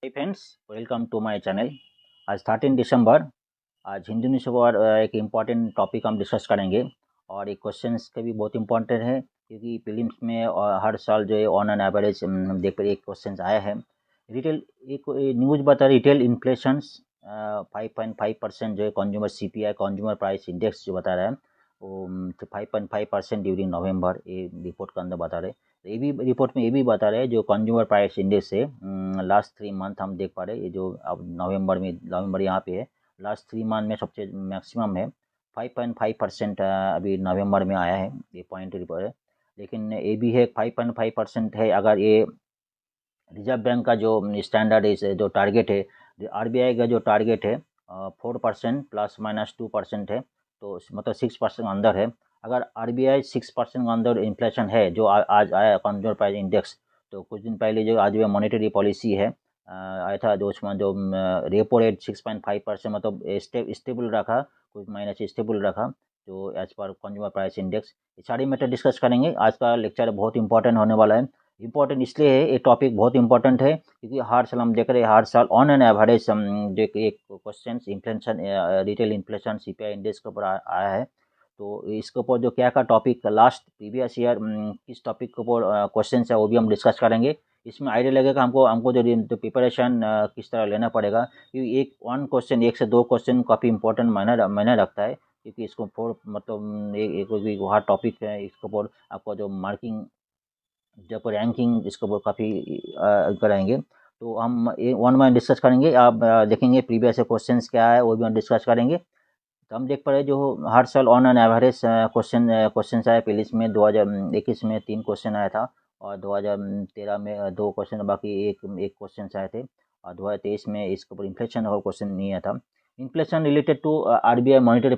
Hi friends, welcome to my channel. आज 13 दिसंबर, आज हिंदी न्यूज़ पेपर एक इम्पॉर्टेंट टॉपिक हम डिस्कस करेंगे। और ये क्वेश्चंस के भी बहुत इम्पोर्टेंट है क्योंकि प्रीलिम्स में हर साल जो है ऑन एन एवरेज हम देख कर एक क्वेश्चन आया है। रिटेल एक न्यूज़ बता रही रिटेल इन्फ्लेशन 5.5% जो है consumer CPI consumer price index जो बता रहा है वो 5.5% ड्यूरिंग नवंबर, ये रिपोर्ट के अंदर बता रहे। तो ये भी रिपोर्ट में ये भी बता रहे हैं जो कंज्यूमर प्राइस इंडेक्स है लास्ट 3 मंथ हम देख पा रहे हैं। ये जो अब नवंबर यहाँ पे है, लास्ट 3 मंथ में सबसे मैक्सिमम है 5.5%। अभी नवंबर में आया है, ये पॉइंट रिपोर्ट है। लेकिन ये भी है 5.5% है। अगर ये रिजर्व बैंक का जो स्टैंडर्ड है, जो टारगेट है, आरबीआई का जो टारगेट है 4% ±2% है, तो मतलब 6% अंदर है। अगर आरबीआई 6% के अंदर इन्फ्लेशन है जो आज आया कंज्यूमर प्राइस इंडेक्स, तो कुछ दिन पहले जो आज में मॉनेटरी पॉलिसी है आया था जो उसमें जो रेपो रेट 6.5% मतलब स्टेबल रखा, कुछ महीने से स्टेबल रखा जो as per consumer price index. ये सारी मैटर डिस्कस करेंगे। आज का लेक्चर बहुत इंपॉर्टेंट होने वाला है। इम्पोर्टेंट इसलिए है, ये टॉपिक बहुत इंपॉर्टेंट है क्योंकि हर साल हम देख रहे हैं, हर साल ऑन एन एवरेज हम जो एक question inflation retail inflation CPI index के ऊपर आया है। तो इसके ऊपर जो क्या का टॉपिक लास्ट प्रीवियस ईयर किस टॉपिक के ऊपर क्वेश्चन है वो भी हम डिस्कस करेंगे। इसमें आइडिया लगेगा हमको हमको जो प्रिपरेशन किस तरह लेना पड़ेगा, क्योंकि एक वन क्वेश्चन, एक से दो क्वेश्चन काफ़ी इंपॉर्टेंट मायने रखता है। क्योंकि इसको फोर मतलब एक हर टॉपिक है, इसके ऊपर आपको जो मार्किंग जब रैंकिंग इसके ऊपर काफ़ी कराएंगे। तो हम वन बाय डिस्कस करेंगे। आप देखेंगे प्रीवियस क्वेश्चंस क्या है वो भी हम डिस्कस करेंगे। तो हम देख पा रहे हैं जो हर साल ऑन एन एवरेज क्वेश्चन आया। प्रीलिम्स में 2021 में 3 क्वेश्चन आया था, और 2013 में 2 क्वेश्चन, बाकी एक एक क्वेश्चन आए थे। और 2023 में इसके ऊपर इन्फ्लेशन और क्वेश्चन नहीं आया था। Inflation related to RBI monetary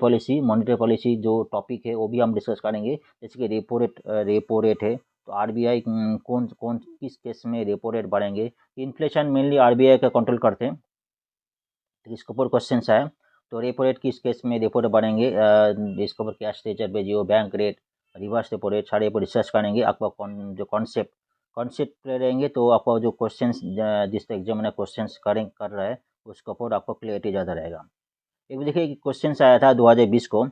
policy जो टॉपिक है वो भी हम डिस्कस करेंगे। जैसे कि रेपो रेट है, तो आरबीआई कौन कौन किस केस में रेपो रेट बढ़ेंगे। इन्फ्लेशन मेनली आरबीआई का कंट्रोल करते हैं, तो इसके ऊपर क्वेश्चन आए। तो रेपो रेट किस केस में रेपो रेट बढ़ेंगे, इसके ऊपर कैश रेजर बेजियो bank rate, reverse repo rate, सारे ऊपर रिसर्च करेंगे। आपका जो कॉन्सेप्ट रहेंगे, तो आपका जो क्वेश्चन जिस एग्जामिनर क्वेश्चन कर रहा है उसके ऊपर आपको क्लियरिटी ज़्यादा रहेगा। एक देखिए क्वेश्चन आया था 2020 को,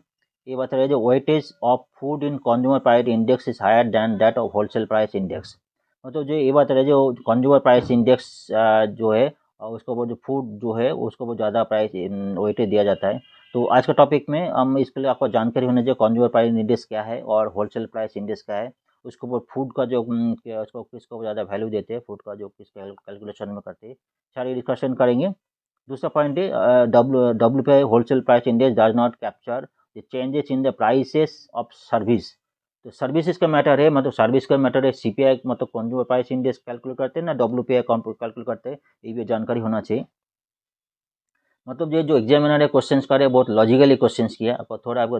ये बता रहे जो weightage of food in consumer price index is higher than that of wholesale price index. मतलब जो ये बता रहे जो कंज्यूमर प्राइस इंडेक्स जो है और उसको वो जो फूड जो है उसको वो ज़्यादा प्राइस वेटेज दिया जाता है। तो आज का टॉपिक में हम इसके लिए आपको जानकारी होनी चाहिए कंज्यूमर प्राइस इंडेक्स क्या है और होलसेल प्राइस इंडेक्स क्या है। उसके ऊपर फूड का जो उसको किसको ज़्यादा वैल्यू देते हैं, फूड का जो किस कैलकुलेशन में करते हैं, सारी डिस्कशन करेंगे। दूसरा पॉइंट है WPI wholesale price index does not capture the changes in the prices of service. तो सर्विसेज का मैटर है, मतलब सर्विस का मैटर है। सीपीआई मतलब कंज्यूमर प्राइस इंडेक्स कैलकुलेट करते हैं ना, WPI कैलकुलेट करते हैं, ये भी जानकारी होना चाहिए। मतलब ये जो एग्जामिनर है क्वेश्चंस करे बहुत लॉजिकली क्वेश्चंस किया, आपको थोड़ा आपको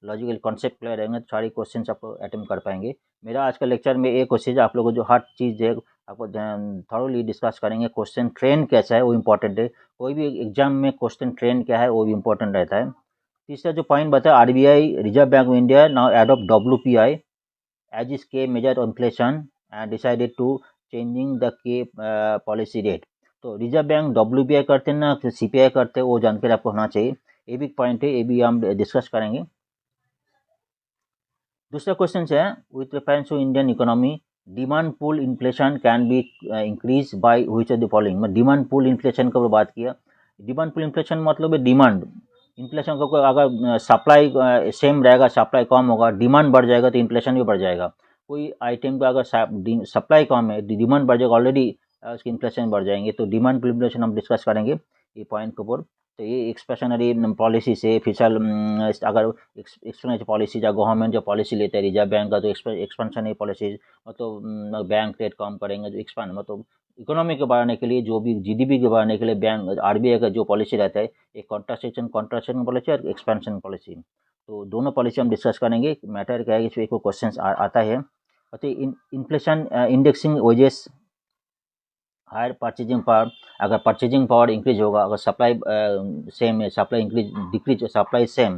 लॉजिकल कॉन्सेप्ट क्लियर रहेंगे तो सारी क्वेश्चंस आपको अटेम्प्ट कर पाएंगे। मेरा आज का लेक्चर में एक कोशिश है आप लोगों को जो हर चीज़ है आपको थॉरोली डिस्कस करेंगे। क्वेश्चन ट्रेंड कैसा है वो इम्पोर्टेंट है, कोई भी एग्जाम में क्वेश्चन ट्रेंड क्या है वो भी इम्पोर्टेंट रहता है। तीसरा जो पॉइंट बताया, RBI reserve bank of India now adopt WPI as its key measure of inflation and decided to changing the key policy rate। तो रिजर्व बैंक WPI करते हैं ना CPI करते हैं, वो जानकारी आपको होना चाहिए। ये भी पॉइंट है, ये भी हम डिस्कस करेंगे। दूसरा क्वेश्चन है with reference to Indian economy demand pull inflation can be increase by which of the following. Demand pull inflation का बात किया। डिमांड पुल इन्फ्लेशन मतलब है डिमांड इन्फ्लेशन को अगर सप्लाई सेम रहेगा, सप्लाई कम होगा, डिमांड बढ़ जाएगा तो इन्फ्लेशन भी बढ़ जाएगा। कोई आइटम का अगर सप्लाई कम है, डिमांड बढ़ जाएगा, ऑलरेडी उसकी इन्फ्लेशन बढ़ जाएंगे। तो डिमांड पुल इन्फ्लेशन हम डिस्कस करेंगे ये पॉइंट के ऊपर। तो ये एक्सपेशनरी पॉलिसी से फिसल अगर एक्सपेंशन पॉलिसी या गवर्नमेंट जो पॉलिसी लेते हैं रिजर्व बैंक का, तो एक्सपेंशनरी पॉलिसी मतलब बैंक रेट कम करेंगे, जो एक्सपांड मतलब इकोनॉमी के बढ़ाने के लिए, जो भी जीडीपी के बढ़ाने के लिए बैंक आरबीआई का जो पॉलिसी रहता है, एक कॉन्ट्रासेक्शन पॉलिसी और एक्सपेंशन पॉलिसी। तो दोनों पॉलिसी हम डिस्कस करेंगे। मैटर क्या है, इसमें एक क्वेश्चन आता है। अच्छा, inflation indexing wages higher purchasing power. अगर परचेजिंग पावर इंक्रीज होगा, अगर सप्लाई सेम है, supply increase decrease, supply same,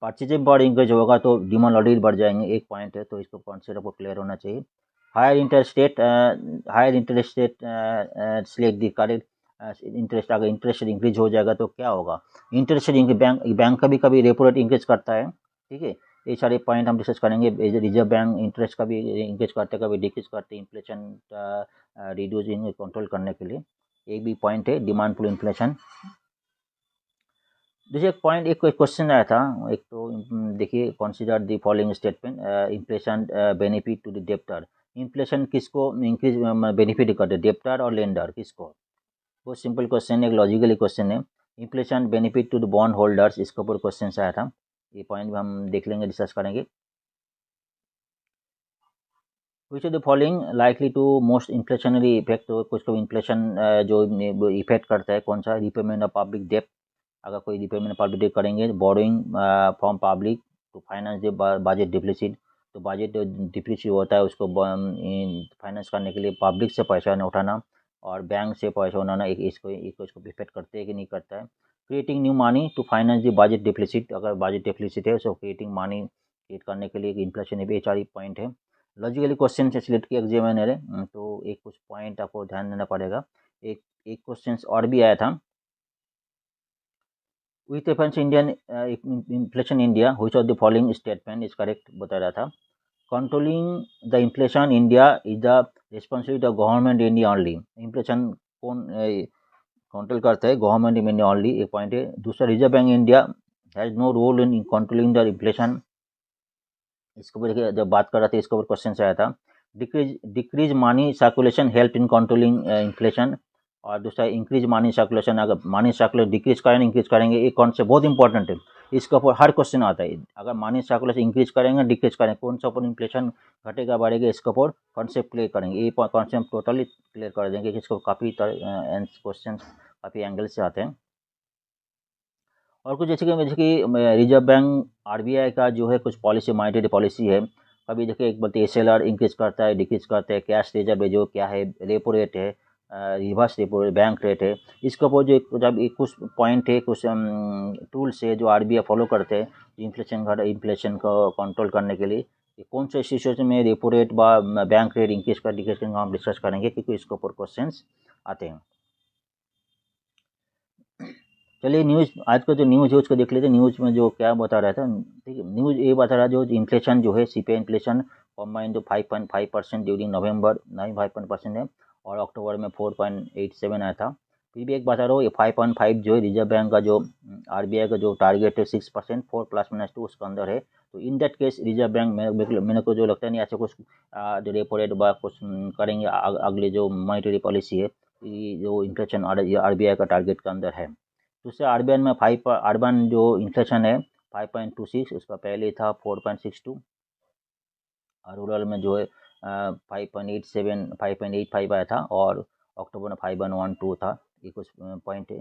purchasing power increase होगा तो डिमांड ऑलरेडी बढ़ जाएंगे। एक पॉइंट है, तो इसको कॉन्सेप्ट आपको क्लियर होना चाहिए। Higher interest rate slate the correct interest, अगर इंटरेस्ट रेट इंक्रीज हो जाएगा तो क्या होगा, इंटरेस्ट रेट बैंक कभी कभी रेपो रेट इंक्रीज करता है, ठीक है। ये सारे पॉइंट हम डिस्कस करेंगे। रिजर्व बैंक इंटरेस्ट कभी इंक्रीज करते कभी डिक्रीज करते, इन्फ्लेशन रिड्यूसिंग कंट्रोल करने के लिए। एक भी पॉइंट है डिमांड पुल इन्फ्लेशन। जैसे एक पॉइंट, एक क्वेश्चन आया था, एक तो देखिए, consider the following statement, inflation benefit to the debtor. Inflation किसको इंक्रीज बेनिफिट करते, डेप्टर और लेंडर, किसको? बहुत सिंपल क्वेश्चन है, एक लॉजिकली क्वेश्चन है। Inflation benefit to the bond holders, इसके ऊपर क्वेश्चन आया था। ये पॉइंट भी हम देख लेंगे, डिस्कस करेंगे। Which of the following likely to most inflationary effect, कुछ को इन्फ्लेशन जो इफेक्ट करता है, कौन सा? रिपेमेंट ऑफ पब्लिक डेप्ट, अगर कोई रिपेमेंट पब्लिक डेप्ट करेंगे, borrowing from public to finance the budget deficit, तो बजट डिफिसिट होता है उसको फाइनेंस करने के लिए पब्लिक से पैसा न उठाना और बैंक से पैसा उठाना, एक इसको इफेक्ट करते हैं कि नहीं करता है। Creating new money to finance the budget deficit, अगर बजट डिफिसिट है सो क्रिएटिंग मनी क्रिएट करने के लिए इन्फ्लेशन, ये चार पॉइंट है। लॉजिकली क्वेश्चन से सिलेक्ट किया एग्जामिनर है, तो एक कुछ पॉइंट आपको ध्यान देना पड़ेगा। एक क्वेश्चन और भी आया था, with reference Indian inflation India, which of the following statement is correct बता रहा था। Controlling the inflation India is the responsibility of government India only, inflation कौन कंट्रोल करता है? गवर्नमेंट इंडिया ओनली, एक पॉइंट है। दूसरा, reserve bank India has no role in controlling the inflation, इसके ऊपर जब बात कर रहा था इसके ऊपर क्वेश्चन आया था। Decrease money circulation help in controlling inflation, और दूसरा इंक्रीज मनी सर्कुलेशन, अगर मनी सर्कुलेशन डिक्रीज करेंगे इंक्रीज करेंगे, ये कॉन्सेप्ट बहुत इंपॉर्टेंट है, इसके ऊपर हर क्वेश्चन आता है। अगर मनी सर्कुलेशन इंक्रीज करेंगे डिक्रीज करेंगे, कौन सा ऊपर इन्फ्लेशन घटेगा बढ़ेगा, इसके ऊपर कॉन्सेप्ट क्लियर करेंगे, ये कॉन्सेप्ट टोटली क्लियर कर देंगे। इसको काफ़ी क्वेश्चन काफ़ी एंगल से आते हैं। और कुछ जैसे कि रिजर्व बैंक आरबीआई का जो है कुछ पॉलिसी, मॉनेटरी पॉलिसी है, कभी देखिए एक बोलते एसएलआर इंक्रीज करता है डिक्रीज करता है, कैश रिजर्व जो क्या है, रेपो रेट है, reverse repo rate, bank rate है, इसके ऊपर जो जब कुछ पॉइंट है, कुछ टूल्स है जो आरबीआई फॉलो करते हैं इन्फ्लेशन को कंट्रोल करने के लिए, कौन से सिचुएशन में रेपो रेट व बैंक रेट इंक्रीज कर डिक्रीज करेंगे, हम डिस्कस करेंगे क्योंकि इसके ऊपर क्वेश्चन आते हैं। चलिए न्यूज़, आज का जो न्यूज़ है उसको देख लेते हैं। न्यूज़ में जो क्या बता रहा था, ठीक है, न्यूज़ ये बता रहा जो इन्फ्लेशन जो है, सीपीआई इन्फ्लेशन कॉम्बाइन जो 5.5% ड्यूरिंग नवंबर 9.5% है, और अक्टूबर में 4.87 आया था। फिर भी एक बता रहा हूँ, ये 5.5 जो है रिजर्व बैंक का जो आरबीआई का जो टारगेट है 6%, 4 ± 2 उसके अंदर है। तो in that case reserve bank मेरे को जो लगता है नहीं ऐसे कुछ जो रेपो रेट व कुछ करेंगे अगले जो मॉनेटरी पॉलिसी है, जो इन्फ्लेशन आरबीआई का टारगेट के अंदर है। दूसरे अर्बन में अर्बन जो इन्फ्लेशन है 5.26, उसका पहले था 4.62, और रूरल में जो है 5.87 5.85 आया था, और अक्टूबर में 5.12 था। ये कुछ पॉइंट है,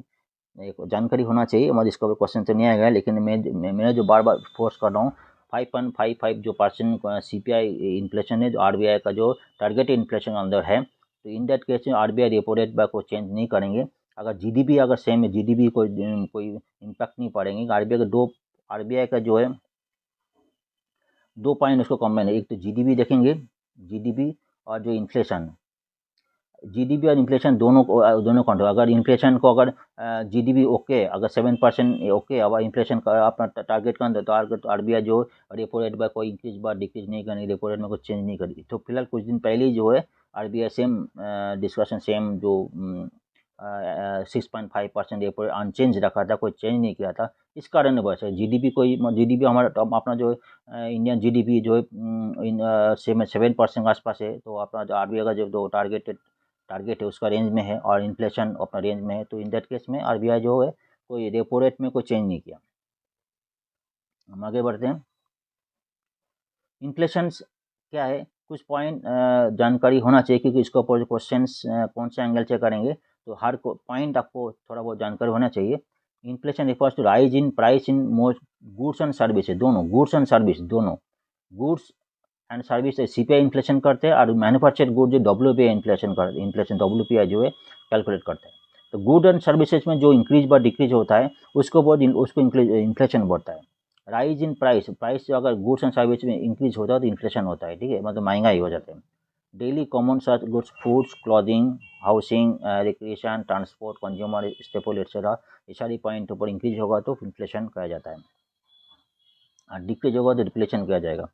एक जानकारी होना चाहिए, मतलब इसका क्वेश्चन तो नहीं आएगा, लेकिन मैं जो बार बार फोर्स कर रहा हूँ, 5.55 जो % सीपीआई इन्फ्लेशन है जो आरबीआई का जो टारगेट इन्फ्लेशन अंदर है, तो इन दैट केस में आरबीआई रेपो रेट को चेंज नहीं करेंगे। अगर जीडीपी अगर सेम है, जीडीपी कोई इम्पैक्ट नहीं पड़ेंगे। आरबीआई का जो है 2 पॉइंट उसको कॉम्बाइन है, एक तो जीडीपी देखेंगे, जीडीपी और जो इन्फ्लेशन, जीडीपी और इन्फ्लेशन दोनों कंट्रोल। अगर इन्फ्लेशन को अगर जीडीपी ओके, अगर 7% ओके, अब इन्फ्लेशन का अपना टारगेट का अंदर, तो आरबीआई जो रेपो रेट पर कोई इंक्रीज व डिक्रीज नहीं करेगी, रेपो रेट में कुछ चेंज नहीं करेगी। तो फिलहाल कुछ दिन पहले ही जो है आरबीआई सेम डिस्कशन, सेम जो 6.5% रेपो रेट अनचेंज रखा था, कोई चेंज नहीं किया था। इस कारण बस है जीडीपी हमारा अपना जो इंडियन जीडीपी जो है 7% के आसपास है, तो अपना जो आरबीआई का जो टारगेट है उसका रेंज में है, और इन्फ्लेशन अपना रेंज में है। तो इन दैट केस में आरबीआई जो है कोई रेपो रेट में कोई चेंज नहीं किया। हम आगे बढ़ते हैं। इन्फ्लेशन क्या है, कुछ पॉइंट जानकारी होना चाहिए, क्योंकि इसके ऊपर क्वेश्चन कौन से एंगल से करेंगे, तो हर पॉइंट आपको थोड़ा बहुत जानकारी होना चाहिए। Inflation refers to rise in price in most goods and services, दोनों गुड्स एंड सर्विस, दोनों goods and service CPI inflation करते हैं, और मैन्युफैक्चर्ड गुड जो डब्ल्यूपीआई इन्फ्लेशन डब्ल्यूपीआई जो है कैलकुलेट करते हैं। तो गुड एंड सर्विसेज में जो इंक्रीज व डिक्रीज होता है उसको इन्फ्लेशन बढ़ता है। राइज इन प्राइस जो अगर गुड्स एंड सर्विस में इंक्रीज होता है तो इन्फ्लेशन होता है, ठीक है, मतलब महंगाई हो जाता है। Daily common such goods, foods, clothing, housing, recreation, transport, consumer staple etcetera, ये सारी पॉइंट ऊपर इंक्रीज होगा तो इन्फ्लेशन कहा जाता है, और डिक्रीज होगा तो डिफ्लेशन किया जाएगा।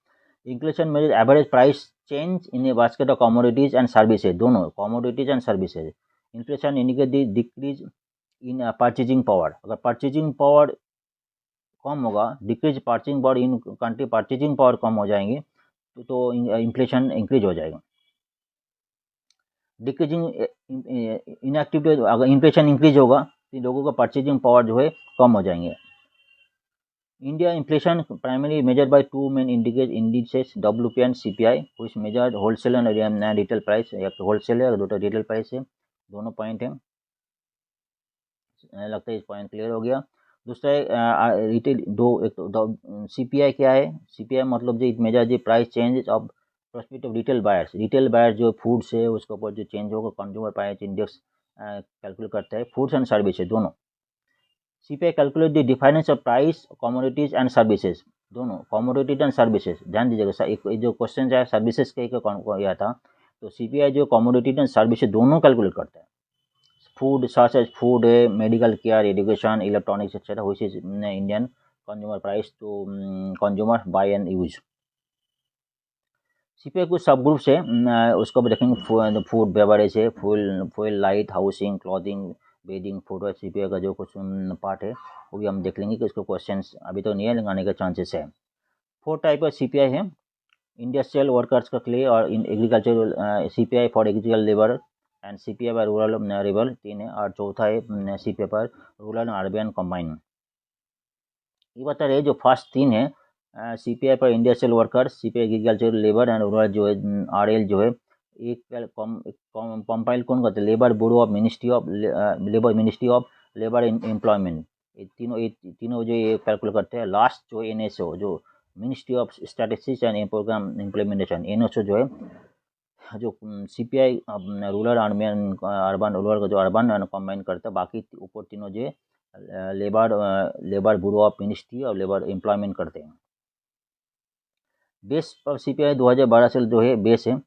इन्फ्लेशन में average price change in a basket of commodities and services, दोनों commodities and services. Inflation indicate the decrease in purchasing power, अगर परचेजिंग पावर कम होगा, decrease purchasing power in country, purchasing power कम हो जाएंगे तो इन्फ्लेशन इंक्रीज हो जाएगा। डिक्रीजिंग इनएक्टिविटी, अगर इन्फ्लेशन इंक्रीज होगा तो लोगों का परचेजिंग पावर जो है कम हो जाएंगे। India inflation primary measured by two main indices WPI and CPI, which measured wholesale and retail price, या तो होलसेल है और दूसरा रिटेल प्राइस है, दोनों पॉइंट है। लगता है इस पॉइंट क्लियर हो गया। दूसरा है रिटेल, एक तो CPI क्या है, CPI मतलब जो it measure the price changes of prospect of retail buyers, retail buyer जो फूड्स है उसके ऊपर जो चेंज होगा, कंज्यूमर प्राइस इंडेक्स कैलकुलेट करता है, फूड्स एंड सर्विसेज दोनों। CPI calculate the difference of price commodities and services, दोनों कमोडिटीज एंड सर्विसेज, ध्यान दीजिएगा एक जो क्वेश्चन है सर्विसेज का यह था, तो CPI जो कमोडिटीज एंड सर्विसेज दोनों कैलकुलेट करता है। फूड सच एज फूड है, medical care, education, electronics etcetera, which is Indian consumer price to consumer buy and use. CPI कुछ सब ग्रुप्स है, उसको भी देखेंगे, फूड बेवरेज है, fuel light, housing, clothing, bedding, food, CPI का जो कुछ पार्ट है वो भी हम देख लेंगे कि इसको क्वेश्चंस अभी तो नहीं है, लगाने का चांसेस है। 4 टाइप का CPI है, इंडस्ट्रियल वर्कर्स का के लिए, और in agriculture CPI for agriculture labour and CPI पर रूरल लेबर 3 है, और चौथा है CPI पर रूरल एंड अर्बन कम्बाइन। ये बता रहे जो फर्स्ट 3 है, CPI पर industrial workers, CPI agriculture labour and rural जो है RL जो है, एक कंपाइल कौन करते हैं, labour bureau of ministry of labour employment, ये तीनों जो ये कैलकुलेट करते हैं। लास्ट जो NSO जो ministry of statistics and programme implementation, NSO जो है, जो CPI रूरल अर्बन रूरल का जो अर्बन कंबाइन करता है, बाकी ऊपर तीनों जो लेबर ब्यूरो ऑफ मिनिस्ट्री और लेबर एम्प्लॉयमेंट करते हैं। बेस पर CPI 2012 से जो है बेस है।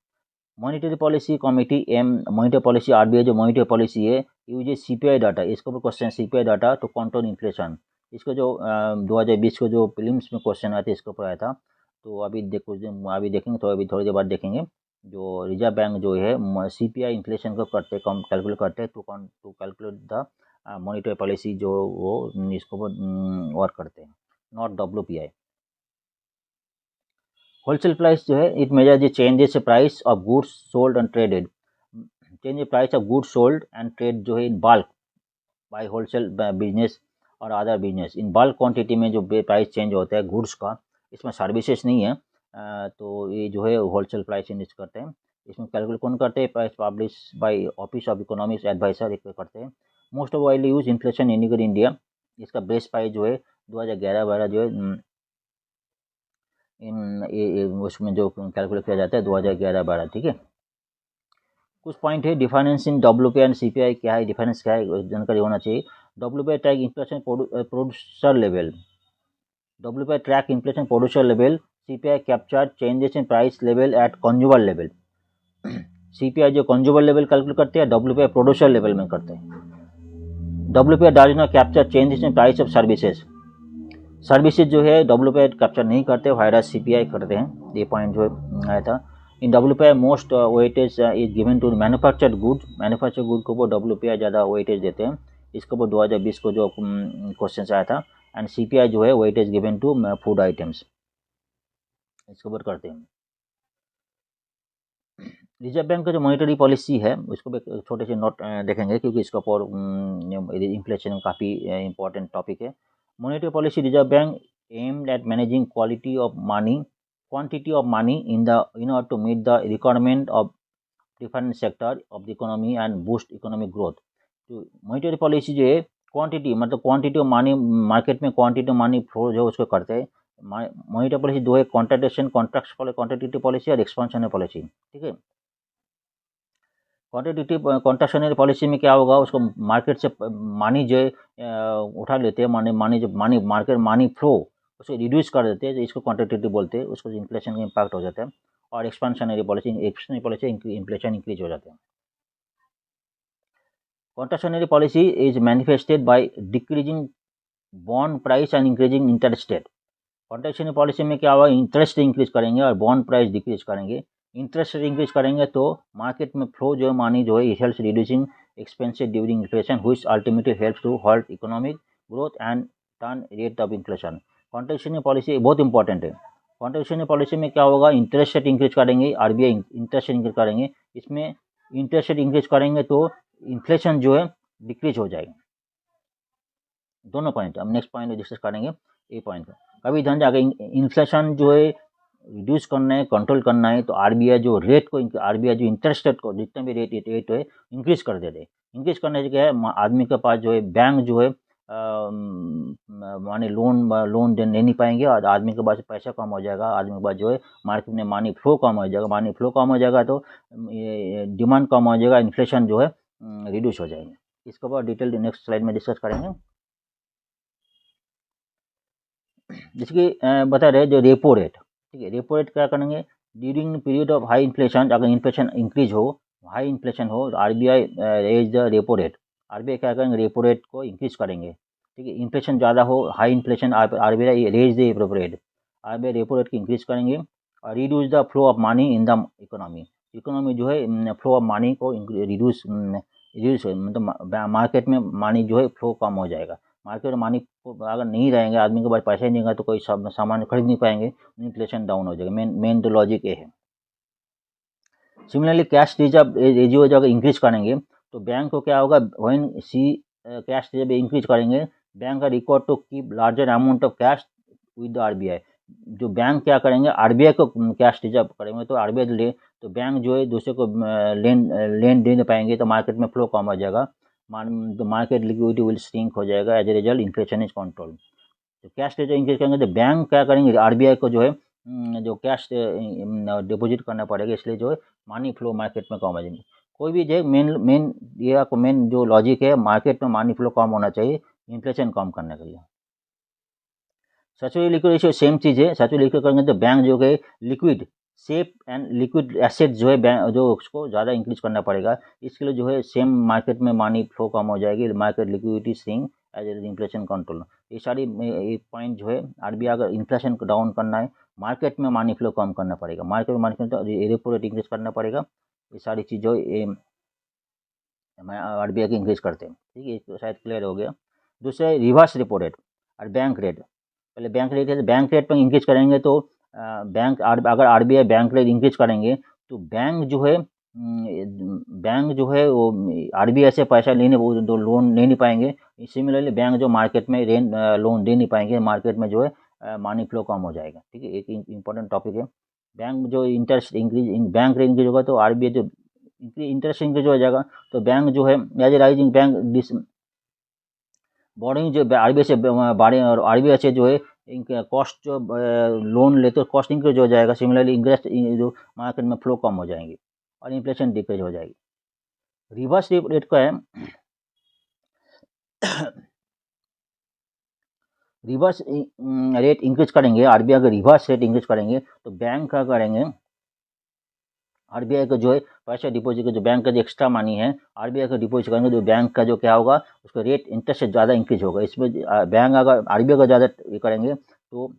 Monetary policy committee monetary policy RBI जो मॉनिटरी पॉलिसी है, यूज CPI डाटा, इसको भी question CPI data to control inflation, इसको जो 2020 को जो प्रीलिम्स में क्वेश्चन आया था इसके ऊपर आया था। तो अभी अभी देखेंगे, तो अभी थोड़ी देर बाद देखेंगे, जो रिजर्व बैंक जो है CPI इन्फ्लेशन को करते कम कैलकुलेट करते हैं to calculate the monetary policy, जो वो इसको वर्क करते हैं, नॉट WPI। होलसेल प्राइस जो है, it measure the changes price of goods sold and traded, change price of goods sold and trade जो है in bulk by wholesale business और other business, in bulk quantity में जो price change होता है goods का, इसमें सर्विसेज नहीं है, तो ये जो है होलसेल प्राइस इंडिकेट करते हैं। इसमें कैलकुलेट कौन करते हैं, price publish by office of economics adviser करते हैं। Most of widely use inflation indicator India, इसका बेस्ट प्राइस जो है 2011-12 जो है उसमें जो कैलकुलेट किया जाता है 2011-12, ठीक है। कुछ पॉइंट है, difference in WPI and CPI क्या है, डिफरेंस क्या है, जानकारी होना चाहिए। WPI track inflation producer level, WPI track inflation producer level, CPI capture changes in price level at consumer level. CPI जो कंज्यूमर लेवल कैलकुलेट करते हैं, WPI प्रोड्यूसर लेवल में करते हैं। WPI does not capture changes in price of services, services जो है WPI capture नहीं करते, वायरस CPI करते हैं, ये पॉइंट जो आया था। In WPI most weightage is given to manufactured good, manufactured good को वो WPI ज़्यादा वेटेज देते हैं, इसको वो 2020 को जो क्वेश्चन आया था। एंड CPI जो है weightage given to food items, इसको ऊपर करते हैं। रिजर्व बैंक का जो मॉनिटरी पॉलिसी है उसको भी छोटे से नोट देखेंगे, क्योंकि इसका ऊपर इन्फ्लेशन काफ़ी इंपॉर्टेंट टॉपिक है। Monetary policy reserve bank aimed at managing quantity of money in order to meet the requirement of different sector of the economy and boost economic growth। तो मॉनिटरी पॉलिसी जो है quantity, मतलब quantity of money, market में quantity of money flow जो उसको करते हैं। Monetary policy दो है, क्वांटिटेटिव पॉलिसी और एक्सपेंशनरी पॉलिसी, ठीक है। क्वांटिटेटिव पॉलिसी में क्या होगा, उसको मार्केट से मनी जो उठा लेते हैं, मनी जो मार्केट मनी फ्लो उसको रिड्यूस कर देते हैं, इसको क्वांटिटेटिव बोलते हैं, उसको इन्फ्लेशन का इम्पैक्ट हो जाता है। और एक्सपेंशनरी पॉलिसी इन्फ्लेशन इंक्रीज हो जाते हैं। Contractionary policy is manifested by decreasing bond price and increasing interest rate. Contractionary policy में क्या होगा, इंटरेस्ट इंक्रीज करेंगे और बॉन्ड प्राइस डिक्रीज करेंगे। इंटरेस्ट रेट इंक्रीज करेंगे तो मार्केट में फ्लो जो है मनी जो है it helps reducing expenses during inflation which ultimately helps to halt economic growth and turn rate of inflation. Contractionary policy बहुत इंपॉर्टेंट है। कॉन्ट्रैक्शनरी पॉलिसी में क्या होगा, इंटरेस्ट रेट इंक्रीज करेंगे, आरबीआई इंटरेस्ट रेट इंक्रीज करेंगे। इसमें इंटरेस्ट रेट इंक्रीज करेंगे तो इन्फ्लेशन जो है डिक्रीज हो जाएगी। दोनों पॉइंट हम नेक्स्ट पॉइंट में डिस्कस करेंगे। ये पॉइंट कभी ध्यान जाके इन्फ्लेशन जो है रिड्यूस करना है, कंट्रोल करना है तो आरबीआई जो रेट को आरबीआई जो इंटरेस्ट रेट को जितने भी रेट है इंक्रीज कर दे रहे। इंक्रीज करने से क्या है, आदमी के पास जो है बैंक जो है माने लोन दे नहीं पाएंगे और आदमी के पास पैसा कम हो जाएगा। आदमी के पास जो है मार्केट में मनी फ्लो कम हो जाएगा। मनी फ्लो कम हो जाएगा तो डिमांड कम हो जाएगा, इन्फ्लेशन जो है रिड्यूस हो जाएंगे। इसके बाद डिटेल नेक्स्ट स्लाइड में डिस्कस करेंगे। जिसकी बता रहे जो रेपो रेट, ठीक है। रेपो रेट क्या करेंगे, during period of high inflation, अगर इन्फ्लेशन इंक्रीज हो, हाई इन्फ्लेशन हो, RBI raise the repo rate. RBI क्या करेंगे, रेपो रेट को इंक्रीज करेंगे, ठीक है। इन्फ्लेशन ज़्यादा हो, high inflation, RBI raise the repo rate, RBI repo rate की इंक्रीज करेंगे और reduce the flow of money in the economy. Economy जो है फ्लो ऑफ मनी को रिड्यूस मतलब मार्केट में मनी जो है फ्लो कम हो जाएगा। मार्केट में मनी अगर नहीं रहेंगे, आदमी के पास पैसा ही नहीं होगा तो कोई सामान खरीद नहीं पाएंगे, इन्फ्लेशन डाउन हो जाएगा। मेन तो लॉजिक ये है। सिमिलरली कैश रिजर्व रेजियो अगर इंक्रीज करेंगे तो बैंक को क्या होगा, व्हेन कैश रिजर्व इंक्रीज करेंगे बैंक का record to keep larger amount of cash with the RBI. जो बैंक क्या करेंगे, आरबीआई को कैश रिजर्व करेंगे तो आरबीआई ले तो बैंक जो है दूसरे को लेन दे पाएंगे तो मार्केट में फ्लो कम हो जाएगा, मार्केट लिक्विडिटी विल श्रिंक हो जाएगा। As a result inflation is control. तो कैश रिजर्व इंक्रीज करेंगे तो बैंक क्या करेंगे, आरबीआई को जो है जो कैश डिपॉजिट करना पड़ेगा, इसलिए जो है मनी फ्लो मार्केट में कम हो जाएंगे। कोई भी जो मेन ये आपको मेन जो लॉजिक है, मार्केट में मनी फ्लो कम होना चाहिए इन्फ्लेशन कम करने के लिए। सैचुरेटेड लिक्विड रेशियो सेम चीज़ है। सैचुरेटेड लिक्विड करेंगे तो बैंक जो है liquid safe and liquid asset जो है बैंक जो उसको ज़्यादा इंक्रीज करना पड़ेगा। इसके लिए जो है सेम मार्केट में मनी फ्लो कम हो जाएगी, market liquidity shrink as a inflation control. ये सारी पॉइंट जो है आरबीआई अगर इन्फ्लेशन को डाउन करना है, मार्केट में मनी फ्लो कम करना पड़ेगा, मार्केट में money flow repo rate increase करना पड़ेगा। ये सारी चीज़ जो आरबीआई की इंक्रीज करते हैं, ठीक है। तो शायद क्लियर हो गया। दूसरा रिवर्स रेपो रेट और बैंक रेट। पहले बैंक रेट है तो बैंक रेट पर इंक्रीज करेंगे तो अगर आरबीआई बैंक रेट इंक्रीज करेंगे तो बैंक जो है वो आरबीआई से पैसा लेने वो लोन ले नहीं पाएंगे। सिमिलरली बैंक जो मार्केट में लोन दे नहीं पाएंगे, मार्केट में जो है मनी फ्लो कम हो जाएगा, ठीक है। एक इंपॉर्टेंट टॉपिक है। बैंक जो interest increase, bank rate increase होगा तो आरबीआई जो इंटरेस्ट इंक्रीज हो जाएगा तो बैंक जो है as a rising bank borrowing जो आरबीआई से बारे और आरबीआई से जो है इनके कॉस्ट जो लोन लेते हैं कॉस्ट इंक्रीज हो जाएगा। सिमिलरली इंटरेस्ट जो मार्केट में फ्लो कम हो जाएंगे और इन्फ्लेशन डिक्रीज हो जाएगी। रिवर्स रेट का है रिवर्स रेट इंक्रीज करेंगे, आरबीआई अगर रिवर्स रेट इंक्रीज करेंगे तो बैंक क्या करेंगे, आरबीआई का जो है पैसा डिपॉजिट का जो बैंक का जो एक्स्ट्रा मनी है आरबीआई का डिपॉजिट करेंगे तो बैंक का जो क्या होगा उसका रेट इंटरेस्ट से ज़्यादा इंक्रीज होगा। इसमें बैंक अगर आरबीआई का ज़्यादा ये करेंगे तो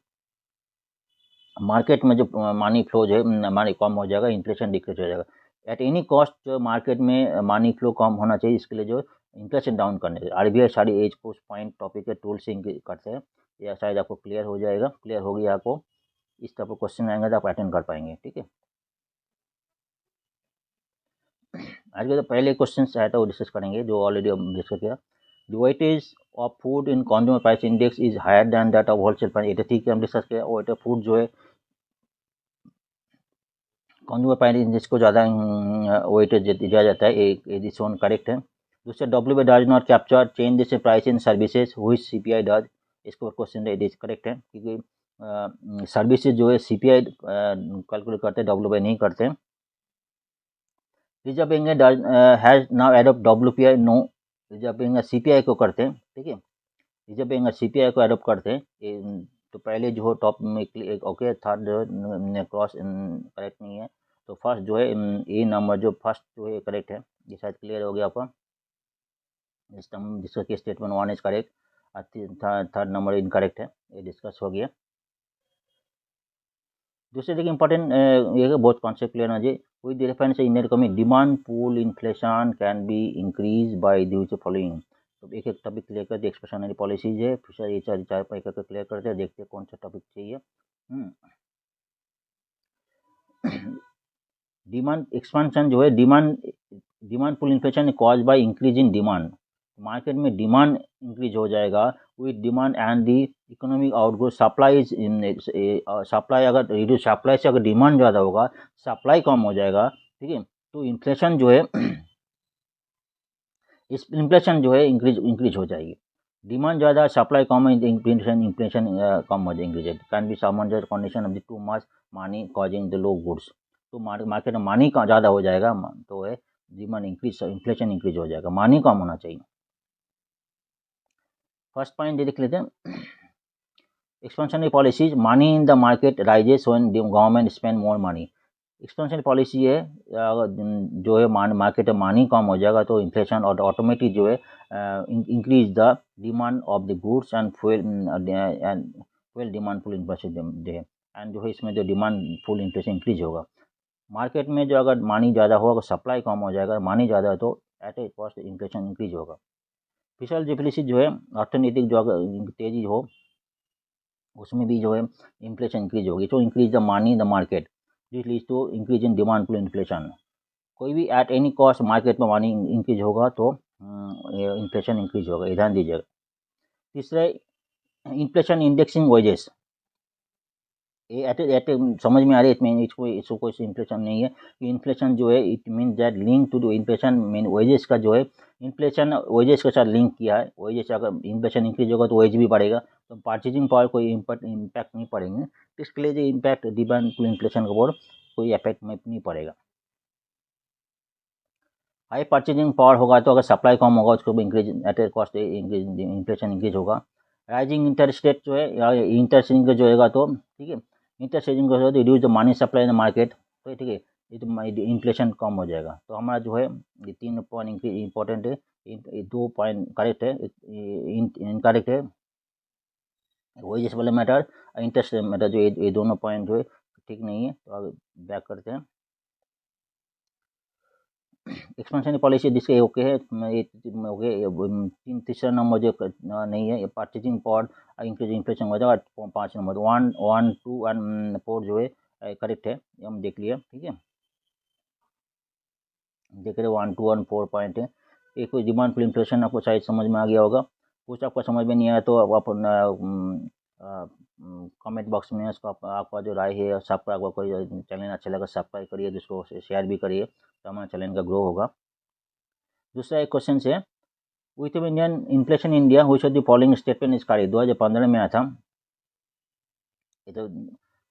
मार्केट में जो मनी फ्लो जो है मनी कम हो जाएगा, इन्फ्लेशन डिक्रीज हो जाएगा। एट एनी कॉस्ट जो मार्केट में मनी फ्लो कम होना चाहिए, इसके लिए जो इन्फ्लेशन डाउन करने चाहिए। आरबीआई सारी एज पोस्ट पॉइंट टॉपिक के टूल से करते हैं। या शायद आपको क्लियर हो जाएगा, क्लियर होगी आपको। इस तरह का क्वेश्चन आएंगे तो आप अटेंड कर पाएंगे, ठीक है। आज के तो पहले क्वेश्चन आया था वो डिस्कस करेंगे जो ऑलरेडी हम डिस्कस किया। The weightage of food in consumer price index is higher than that of wholesale price. ये ठीक है, हम डिस्कस किया। वेट ऑफ फूड जो है कंज्यूमर प्राइस इंडेक्स को ज़्यादा वेटेज दिया जाता है, ये शोन करेक्ट है। दूसरा W does not capture change जैसे price in services which CPI does. इसको क्वेश्चन है इट करेक्ट है, क्योंकि सर्विसेज जो है सीपीआई कैलकुलेट करते हैं, डब्ल्यू नहीं करते। Reserve bank has now adopt WPI, no. Reserve bank CPI को करते हैं, ठीक है। रिजर्व बैंक सीपीआई को एडॉप्ट करते हैं, तो पहले जो टॉप में ओके, थर्ड जो क्रॉस करेक्ट नहीं है, तो फर्स्ट जो है ए नंबर जो फर्स्ट जो है करेक्ट है। ये शायद क्लियर हो गया आपका, जिसका कि statement 1 is correct, third number incorrect है, ये डिस्कस हो गया। दूसरे देखिए इंपॉर्टेंट ये बहुत कॉन्सेप्ट क्लियर होना चाहिए। With the reference Indian economy demand pool inflation can be increase by the following. तो एक एक टॉपिक क्लियर करते, एक्सपेंशनरी पॉलिसीज है, फिर ये चार चार पैक करके क्लियर करते हैं, देखते हैं कौन सा टॉपिक चाहिए। डिमांड एक्सपेंशन जो है, demand pull inflation cause by increase in demand. Market में डिमांड इंक्रीज हो जाएगा, with demand and the economic outgrow supply supply अगर रिड्यूस, सप्लाई से अगर डिमांड ज़्यादा होगा, सप्लाई कम हो जाएगा, ठीक है, तो इन्फ्लेशन जो है इस इन्फ्लेशन जो है इंक्रीज हो जाएगी। डिमांड ज़्यादा, सप्लाई कम है, इन्फ्लेशन कम हो जाएंगे। कैन बी सामंजस्य condition of the too much money causing the low goods. तो मार्केट में मनी का ज़्यादा हो जाएगा, तो है डिमांड इंक्रीज, इन्फ्लेशन इंक्रीज हो जाएगा, मनी कम होना चाहिए। फर्स्ट पॉइंट देख लेते हैं, expansionary policies, money in the market rises when the government spend more money. Expansion policy है, जो है मार्केट में मनी कम हो जाएगा तो इन्फ्लेशन और ऑटोमेटिक जो है increase the demand of the goods and fuel demand full inflation है, एंड जो है इसमें जो डिमांड फुल इन्फ्लेशन इंक्रीज होगा। मार्केट में जो अगर मनी ज़्यादा होगा, सप्लाई कम हो जाएगा, मनी ज़्यादा है तो एट ए कॉस्ट इन्फ्लेशन इंक्रीज होगा। फिशल डिप्लिसिट जो है, अर्थनीतिक जो अगर तेजी हो उसमें भी जो है इन्फ्लेशन इंक्रीज होगी, तो increase the money in the market, this leads to increase in demand to inflation. कोई भी एट एनी कॉस्ट मार्केट में मनी इंक्रीज होगा तो इन्फ्लेशन इंक्रीज होगा, ध्यान दीजिएगा। तीसरा, इन्फ्लेशन इंडेक्सिंग वेजेस, ये एट समझ में आ रही है, इसमें इसको कोई इन्फ्लेशन नहीं है कि इन्फ्लेशन जो है it mean that link to the inflation mean wages का जो है, इन्फ्लेशन वेजेस के साथ लिंक किया है। वेजेस अगर इन्फ्लेशन इंक्रीज होगा तो वेज भी बढ़ेगा, तो परचेजिंग पावर कोई इम्पैक्ट नहीं पड़ेंगे, तो इसके लिए जो इम्पैक्ट डिमांड टू इन्फ्लेशन का बोर्ड कोई इफेक्ट में नहीं पड़ेगा। हाई परचेजिंग पावर होगा तो अगर सप्लाई कम होगा उसको भी increase at A cost increase, inflation increase होगा। राइजिंग इंटरेस्ट रेट जो है, या इंटरेस्ट इंक्रीज जो होगा तो ठीक है, इंटरेस्ट रेट इंक्रीज होगा तो reduce the money supply in the market, तो ठीक है, ये तो इन्फ्लेशन कम हो जाएगा। तो हमारा जो है ये 3 पॉइंट इंपॉर्टेंट है, 2 पॉइंट करेक्ट है, इनकरेक्ट है, वेजेस वाले मैटर, इंटरेस्ट मैटर, जो ये दोनों पॉइंट जो है ठीक नहीं है। तो अब बैक करते हैं, एक्सपेंशन पॉलिसी जिसके ओके है, ओके। तीसरा नंबर जो नहीं है, परचेजिंग पावर इंक्रीज इन्फ्लेशन हो जाएगा। 5 नंबर 1, 1, 2 एंड 4 जो है करेक्ट है, ये हम देख लिया, ठीक है, देख रहे 1, 2 एंड 4 पॉइंट है। एक कोई डिमांड फुल इन्फ्लेशन आपको शायद समझ में आ गया होगा, कुछ आपको समझ में नहीं आया तो आप कमेंट बॉक्स में उसका आपका जो राय है, सब्सक्राइब, आपको कोई चैनल अच्छा लगा सब्सक्राइब करिए, जिसको शेयर भी करिए, तो हमारा चैनल का ग्रो होगा। दूसरा एक क्वेश्चन है, विथ इंडियन इन्फ्लेशन इंडिया हुई should the following statement is correct. 2015 में आया था ये, तो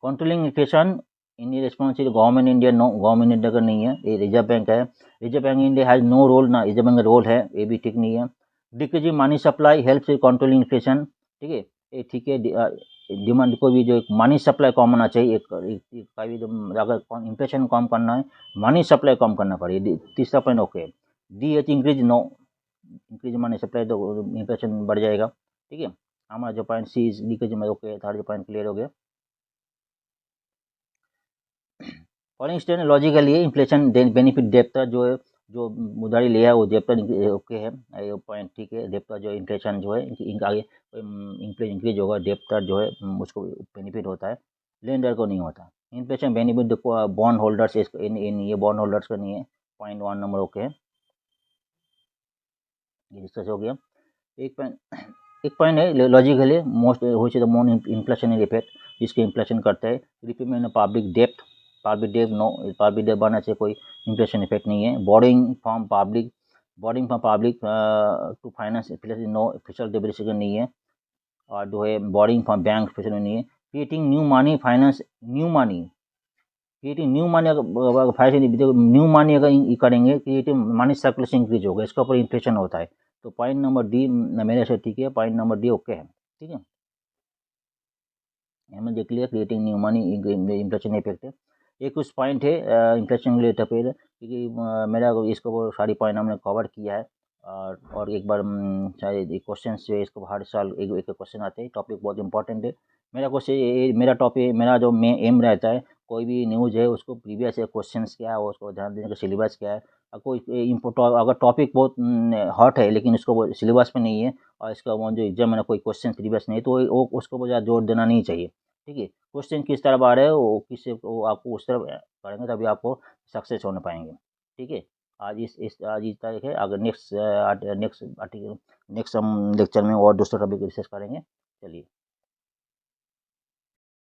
controlling inflation in responsible government India, no, government India का नहीं है, ये रिजर्व बैंक है। Reserve bank India has no role, ना रिजर्व बैंक का रोल है, ये भी ठीक नहीं है। Decreasing money supply helps controlling inflation, ठीक है, ये ठीक है। डिमांड को भी जो मनी सप्लाई कम होना चाहिए, एक भी अगर इन्फ्लेशन कम करना है मनी सप्लाई कम करना पड़ेगा। तीसरा point okay. D H increase, no, increase money supply तो इन्फ्लेशन बढ़ जाएगा, ठीक है। हमारा जो पॉइंट सी इज डिक्रीज में ओके, थर्ड पॉइंट क्लियर हो गया। फॉलोइंग स्टेटमेंट लॉजिकली है, इन्फ्लेशन बेनिफिट डेप्टर जो है, जो उधारी लिया है वो डेप्टर ओके है, ये पॉइंट ठीक है। डेप्टर जो इन्फ्लेशन जो है आगे इंक्रीज होगा, डेप्टर जो है उसको बेनिफिट होता है, लेंडर को नहीं होता। इन्फ्लेशन बेनिफिट बॉन्ड होल्डर्स, इन ये बॉन्ड होल्डर्स का नहीं है, पॉइंट 1 नंबर ओके है, ये डिस्कस हो गया। एक पॉइंट है लॉजिकली मोस्ट हो द मोस्ट इन्फ्लेशनरी इफेक्ट, जिसके इन्फ्लेशन करता है रिपेमेंट पब्लिक डेप्ट, पब्लिक डेप्ट नो, पब्लिक डेप्ट बनने से कोई इन्फ्लेशन इफेक्ट नहीं है। Borrowing from public to finance no, fiscal depreciation नहीं है। और जो है बोर्डिंग फ्रॉम बैंक फिशल नहीं है। Creating new money finance, new money, creating new money, अगर फाइनेंस न्यू मनी अगर करेंगे, क्रिएटिव मनी सर्कुलेशन इंक्रीज होगा, इसके ऊपर इन्फ्लेशन होता है। तो पॉइंट नंबर डी मेरे से ठीक है, पॉइंट नंबर डी ओके है, ठीक है। हमें देख लिया creating new money inflation effect है। एक कुछ पॉइंट है इन्फ्लेशन रिलेटेड पे, क्योंकि मेरा इसको वो सारी पॉइंट हमने कवर किया है। और एक बार शायद क्वेश्चन से इसको हर साल एक एक क्वेश्चन आते हैं, टॉपिक बहुत इंपॉर्टेंट है। मेरा क्वेश्चन मेरा टॉपिक मेरा जो एम रहता है, कोई भी न्यूज़ है उसको प्रीवियस क्वेश्चन क्या है उसको ध्यान देने का, सिलेबस क्या है। कोई अगर टॉपिक बहुत हॉट है लेकिन उसको वो सिलेबस में नहीं है, और इसका वो जो एग्जाम में कोई क्वेश्चन प्रीवियस नहीं है, तो वो उसको बहुत ज़्यादा जोर देना नहीं चाहिए। ठीक है, क्वेश्चन किस तरफ आ रहा है वो किससे वो आपको उस तरफ करेंगे तभी आपको सक्सेस होने पाएंगे। ठीक है, आज इस तारीख है। अगर नेक्स्ट नेक्स्ट आर्टिकल नेक्स्ट हम लेक्चर में और दूसरा टॉपिक डिस्कस करेंगे। चलिए।